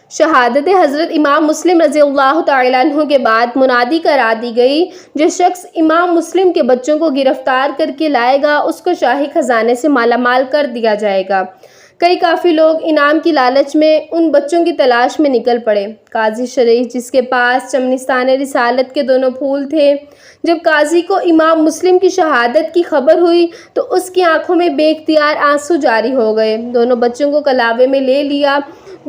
شہادت حضرت امام مسلم رضی اللہ تعالیٰ عنہ کے بعد منادی کرا دی گئی، جو شخص امام مسلم کے بچوں کو گرفتار کر کے لائے گا اس کو شاہی خزانے سے مالا مال کر دیا جائے گا۔ کئی کافی لوگ انعام کی لالچ میں ان بچوں کی تلاش میں نکل پڑے۔ قاضی شرعی، جس کے پاس چمنستان رسالت کے دونوں پھول تھے، جب قاضی کو امام مسلم کی شہادت کی خبر ہوئی تو اس کی آنکھوں میں بے اختیار آنسو جاری ہو گئے۔ دونوں بچوں کو کلاوے میں لے لیا۔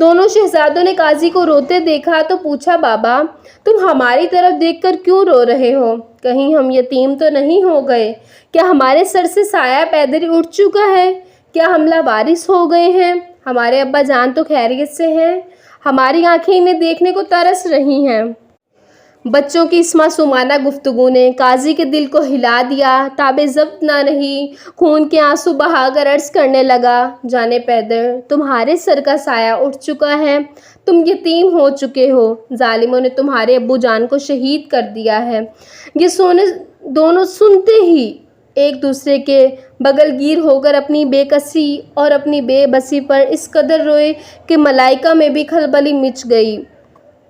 دونوں شہزادوں نے قاضی کو روتے دیکھا تو پوچھا، بابا تم ہماری طرف دیکھ کر کیوں رو رہے ہو؟ کہیں ہم یتیم تو نہیں ہو گئے؟ کیا ہمارے سر سے سایہ پیدر اٹھ چکا ہے؟ کیا ہم لاوارث ہو گئے ہیں؟ ہمارے ابا جان تو خیریت سے ہیں؟ ہماری آنکھیں انہیں دیکھنے کو ترس رہی ہیں۔ بچوں کی اس معصومانہ گفتگو نے قاضی کے دل کو ہلا دیا۔ تابِ ضبط نہ رہی، خون کے آنسو بہا کر عرض کرنے لگا، جانے پیدر، تمہارے سر کا سایہ اٹھ چکا ہے، تم یتیم ہو چکے ہو، ظالموں نے تمہارے ابو جان کو شہید کر دیا ہے۔ یہ دونوں سنتے ہی ایک دوسرے کے بغل گیر ہو کر اپنی بے کسی اور اپنی بے بسی پر اس قدر روئے کہ ملائکہ میں بھی کھلبلی مچ گئی۔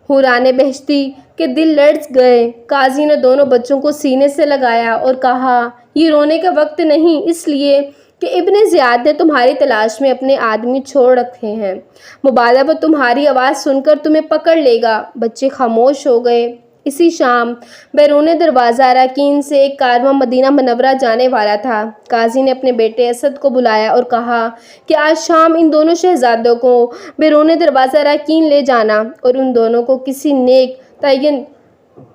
حوران بہشتی کے دل لرز گئے۔ قاضی نے دونوں بچوں کو سینے سے لگایا اور کہا، یہ رونے کا وقت نہیں، اس لیے کہ ابن زیاد نے تمہاری تلاش میں اپنے آدمی چھوڑ رکھے ہیں۔ مبادا وہ تمہاری آواز سن کر تمہیں پکڑ لے گا۔ بچے خاموش ہو گئے۔ اسی شام بیرون دروازہ اراکین سے ایک کارواں مدینہ منورہ جانے والا تھا۔ قاضی نے اپنے بیٹے اسد کو بلایا اور کہا کہ آج شام ان دونوں شہزادوں کو بیرون دروازہ اراکین لے جانا اور ان دونوں کو کسی نیک تعین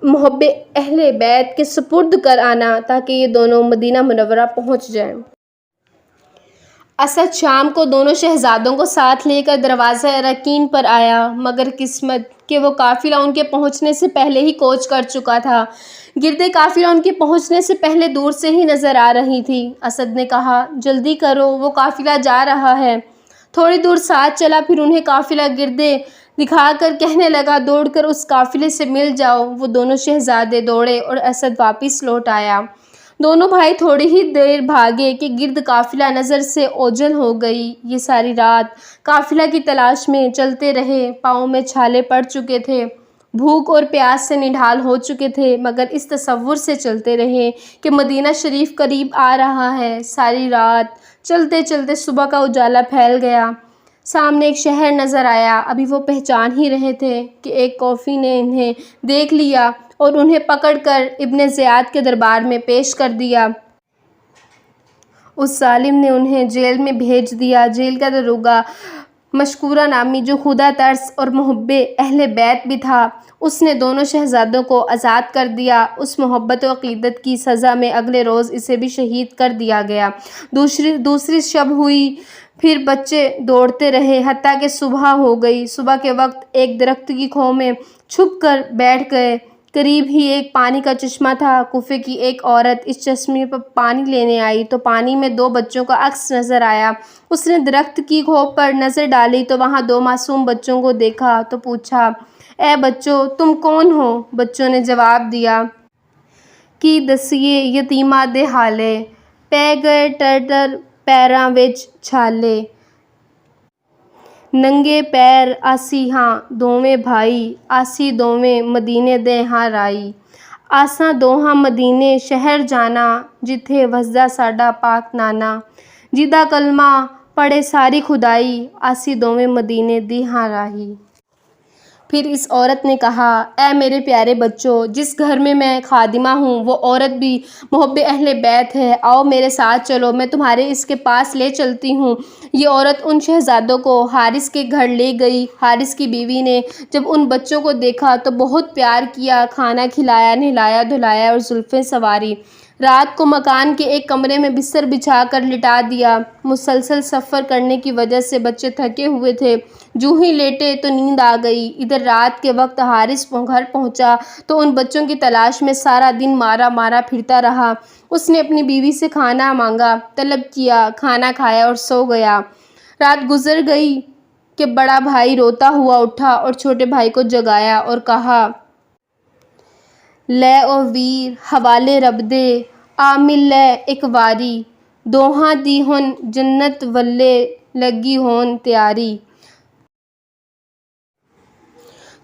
محب اہل بیت کے سپرد کر آنا تاکہ یہ دونوں مدینہ منورہ پہنچ جائیں۔ اسد شام کو دونوں شہزادوں کو ساتھ لے کر دروازہ اراکین پر آیا، مگر قسمت کہ وہ قافلہ ان کے پہنچنے سے پہلے ہی کوچ کر چکا تھا۔ گردے قافلہ ان کے پہنچنے سے پہلے دور سے ہی نظر آ رہی تھی۔ اسد نے کہا، جلدی کرو، وہ قافلہ جا رہا ہے۔ تھوڑی دور ساتھ چلا، پھر انہیں قافلہ گردے دکھا کر کہنے لگا، دوڑ کر اس قافلے سے مل جاؤ۔ وہ دونوں شہزادے دوڑے اور اسد واپس لوٹ آیا۔ دونوں بھائی تھوڑی ہی دیر بھاگے کہ گرد قافلہ نظر سے اوجھل ہو گئی۔ یہ ساری رات قافلہ کی تلاش میں چلتے رہے۔ پاؤں میں چھالے پڑ چکے تھے، بھوک اور پیاس سے نڈھال ہو چکے تھے، مگر اس تصور سے چلتے رہے کہ مدینہ شریف قریب آ رہا ہے۔ ساری رات چلتے چلتے صبح کا اجالا پھیل گیا۔ سامنے ایک شہر نظر آیا۔ ابھی وہ پہچان ہی رہے تھے کہ ایک کوفی نے انہیں دیکھ لیا اور انہیں پکڑ کر ابن زیاد کے دربار میں پیش کر دیا۔ اس ظالم نے انہیں جیل میں بھیج دیا۔ جیل کا داروغہ مشکورہ نامی، جو خدا ترس اور محب اہل بیت بھی تھا، اس نے دونوں شہزادوں کو آزاد کر دیا۔ اس محبت و عقیدت کی سزا میں اگلے روز اسے بھی شہید کر دیا گیا۔ دوسری شب ہوئی، پھر بچے دوڑتے رہے حتیٰ کہ صبح ہو گئی۔ صبح کے وقت ایک درخت کی کھو میں چھپ کر بیٹھ گئے۔ قریب ہی ایک پانی کا چشمہ تھا۔ کوفے کی ایک عورت اس چشمے پر پانی لینے آئی تو پانی میں دو بچوں کا عکس نظر آیا۔ اس نے درخت کی کھو پر نظر ڈالی تو وہاں دو معصوم بچوں کو دیکھا تو پوچھا، اے بچوں، تم کون ہو؟ بچوں نے جواب دیا، کی دسیے یتیماں دے حالے، پے گئے ٹر پیراں وچ چھالے، ننگے پیر آسی ہاں دوویں بھائی، آسی دوویں مدینے دے ہاں رائی، آساں دوہاں مدینے شہر جانا، جتھے وسدا ساڈا پاک نانا، جیدا کلمہ پڑھے ساری خدائی، آسی دوویں مدینے دی ہاں راہی۔ پھر اس عورت نے کہا، اے میرے پیارے بچوں، جس گھر میں خادمہ ہوں وہ عورت بھی محب اہل بیت ہے۔ آؤ میرے ساتھ چلو، میں تمہارے اس کے پاس لے چلتی ہوں۔ یہ عورت ان شہزادوں کو حارث کے گھر لے گئی۔ حارث کی بیوی نے جب ان بچوں کو دیکھا تو بہت پیار کیا، کھانا کھلایا، نہلایا دھلایا اور زلفیں سنواری۔ رات کو مکان کے ایک کمرے میں بستر بچھا کر لٹا دیا۔ مسلسل سفر کرنے کی وجہ سے بچے تھکے ہوئے تھے۔ جوں ہی لیٹے تو نیند آ گئی۔ ادھر رات کے وقت حارث گھر پہنچا تو ان بچوں کی تلاش میں سارا دن مارا مارا پھرتا رہا۔ اس نے اپنی بیوی سے کھانا مانگا، طلب کیا، کھانا کھایا اور سو گیا۔ رات گزر گئی کہ بڑا بھائی روتا ہوا اٹھا اور چھوٹے بھائی کو جگایا اور کہا، لے او ویر حوالے رب دے، آ مل لے ایک واری، دوہاں دی ہن جنت ولے لگی ہون تیاری۔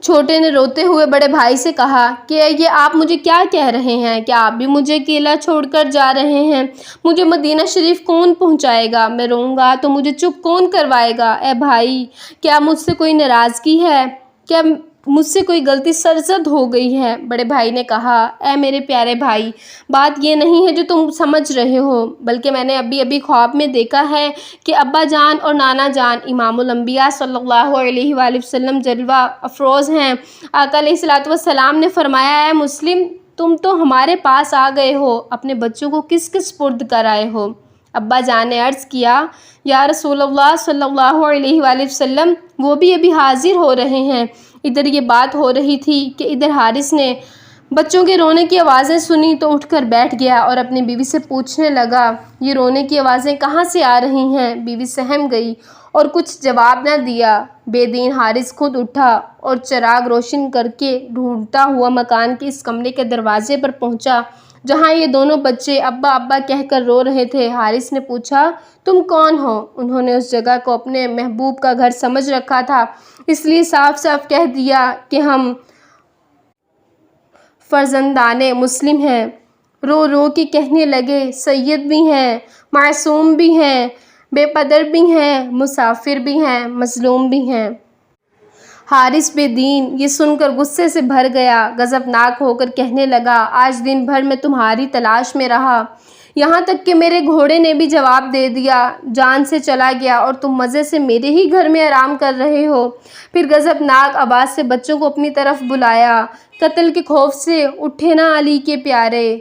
چھوٹے نے روتے ہوئے بڑے بھائی سے کہا کہ یہ آپ مجھے کیا کہہ رہے ہیں؟ کیا آپ بھی مجھے اکیلا چھوڑ کر جا رہے ہیں؟ مجھے مدینہ شریف کون پہنچائے گا؟ میں روؤں گا تو مجھے چپ کون کروائے گا؟ اے بھائی، کیا مجھ سے کوئی ناراضگی ہے؟ کیا مجھ سے کوئی غلطی سرزد ہو گئی ہے؟ بڑے بھائی نے کہا، اے میرے پیارے بھائی، بات یہ نہیں ہے جو تم سمجھ رہے ہو، بلکہ میں نے ابھی خواب میں دیکھا ہے کہ ابا جان اور نانا جان امام الانبیاء صلی اللہ علیہ وآلہ وسلم جلوہ افروز ہیں۔ آقا علیہ السلام نے فرمایا، اے مسلم، تم تو ہمارے پاس آ گئے ہو، اپنے بچوں کو کس کس سپرد کر آئے ہو؟ ابا جان نے عرض کیا، یا رسول اللہ صلی اللہ علیہ وآلہ وسلم، وہ بھی ابھی حاضر ہو رہے ہیں۔ ادھر یہ بات ہو رہی تھی کہ ادھر حارث نے بچوں کے رونے کی آوازیں سنی تو اٹھ کر بیٹھ گیا اور اپنی بیوی سے پوچھنے لگا، یہ رونے کی آوازیں کہاں سے آ رہی ہیں؟ بیوی سہم گئی اور کچھ جواب نہ دیا۔ بے دین حارث خود اٹھا اور چراغ روشن کر کے ڈھونڈتا ہوا مکان کے اس کمرے کے دروازے پر پہنچا جہاں یہ دونوں بچے ابا ابا کہہ کر رو رہے تھے۔ حارث نے پوچھا، تم کون ہو؟ انہوں نے اس جگہ کو اپنے محبوب کا گھر سمجھ رکھا تھا، اس لیے صاف صاف کہہ دیا کہ ہم فرزندان مسلم ہیں۔ رو رو کے کہنے لگے، سید بھی ہیں، معصوم بھی ہیں، بے پدر بھی ہیں، مسافر بھی ہیں، مظلوم بھی ہیں۔ حارث بے دین یہ سن کر غصے سے بھر گیا، غضبناک ہو کر کہنے لگا، آج دن بھر میں تمہاری تلاش میں رہا، یہاں تک کہ میرے گھوڑے نے بھی جواب دے دیا، جان سے چلا گیا اور تم مزے سے میرے ہی گھر میں آرام کر رہے ہو۔ پھر غضبناک آواز سے بچوں کو اپنی طرف بلایا، قتل کے خوف سے اٹھے نا علی کے پیارے۔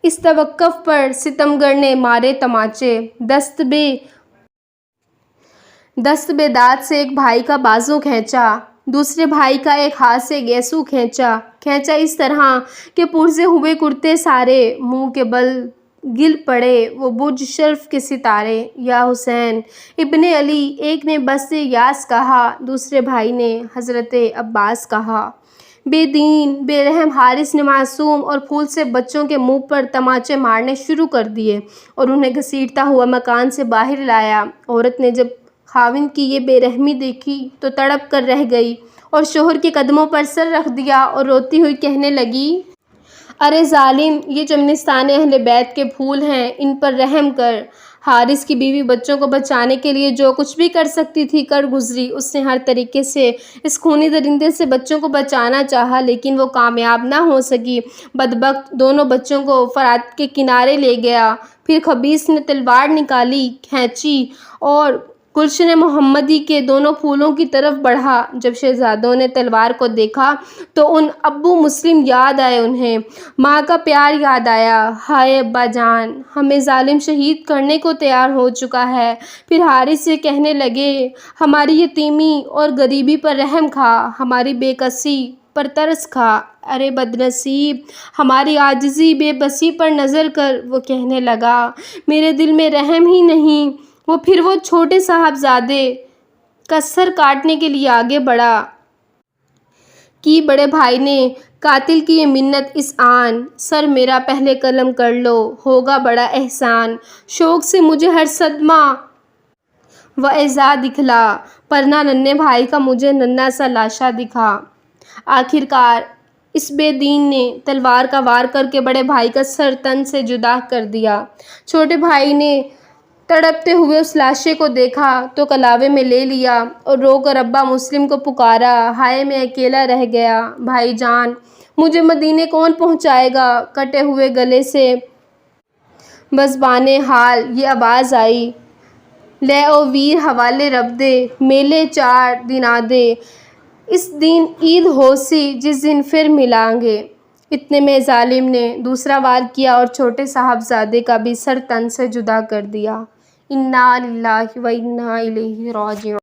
اس توقف پر ستمگر نے مارے تماچے، دست بے داد سے ایک بھائی کا بازو کھینچا، دوسرے بھائی کا ایک ہاتھ سے گیسو کھینچا اس طرح کہ پرزے ہوئے کرتے سارے منہ کے بل گر پڑے وہ برج شرف کے ستارے۔ یا حسین ابن علی، ایک نے بس یاس کہا، دوسرے بھائی نے حضرت عباس کہا۔ بے دین بے رحم حارث نے معصوم اور پھول سے بچوں کے منہ پر تماچے مارنے شروع کر دیے اور انہیں گھسیٹتا ہوا مکان سے باہر لایا۔ عورت نے جب خاوند کی یہ بے رحمی دیکھی تو تڑپ کر رہ گئی اور شوہر کے قدموں پر سر رکھ دیا اور روتی ہوئی کہنے لگی، ارے ظالم، یہ چمنستان اہل بیت کے پھول ہیں، ان پر رحم کر۔ حارث کی بیوی بچوں کو بچانے کے لیے جو کچھ بھی کر سکتی تھی کر گزری، اس نے ہر طریقے سے اس خونی درندے سے بچوں کو بچانا چاہا لیکن وہ کامیاب نہ ہو سکی۔ بدبخت دونوں بچوں کو فرات کے کنارے لے گیا۔ پھر خبیث نے تلوار نکالی، کھینچی اور گلشن محمدی کے دونوں پھولوں کی طرف بڑھا۔ جب شہزادوں نے تلوار کو دیکھا تو ان ابو مسلم یاد آئے، انہیں ماں کا پیار یاد آیا۔ ہائے ابا جان، ہمیں ظالم شہید کرنے کو تیار ہو چکا ہے۔ پھر حارث سے کہنے لگے، ہماری یتیمی اور غریبی پر رحم کھا، ہماری بے کسی پر ترس کھا۔ ارے بدنصیب، ہماری عاجزی بے بسی پر نظر کر۔ وہ کہنے لگا، میرے دل میں رحم ہی نہیں۔ پھر وہ چھوٹے صاحبزادے کا سر کاٹنے کے لیے آگے بڑھا کہ بڑے بھائی نے قاتل کی یہ منت اس آن، سر میرا پہلے قلم کر لو، ہوگا بڑا احسان، شوق سے مجھے ہر صدمہ و ایذا دکھلا، پرنا ننھے بھائی کا مجھے ننھا سا لاشا دکھا۔ آخرکار اس بے دین نے تلوار کا وار کر کے بڑے بھائی کا سر تن سے جدا کر دیا۔ چھوٹے بھائی نے تڑپتے ہوئے اس لاشے کو دیکھا تو کلاوے میں لے لیا اور رو کر ابا مسلم کو پکارا، ہائے میں اکیلا رہ گیا، بھائی جان مجھے مدینے کون پہنچائے گا؟ کٹے ہوئے گلے سے بزبان حال یہ آواز آئی، لے او ویر حوالے رب دے، میلے 4 دن آدے، اس دن عید ہو سی جس دن پھر ملیں گے۔ اتنے میں ظالم نے دوسرا وار کیا اور چھوٹے صاحبزادے کا بھی سر تن سے جدا کر دیا۔ انا للہ و انا الیہ راجعون۔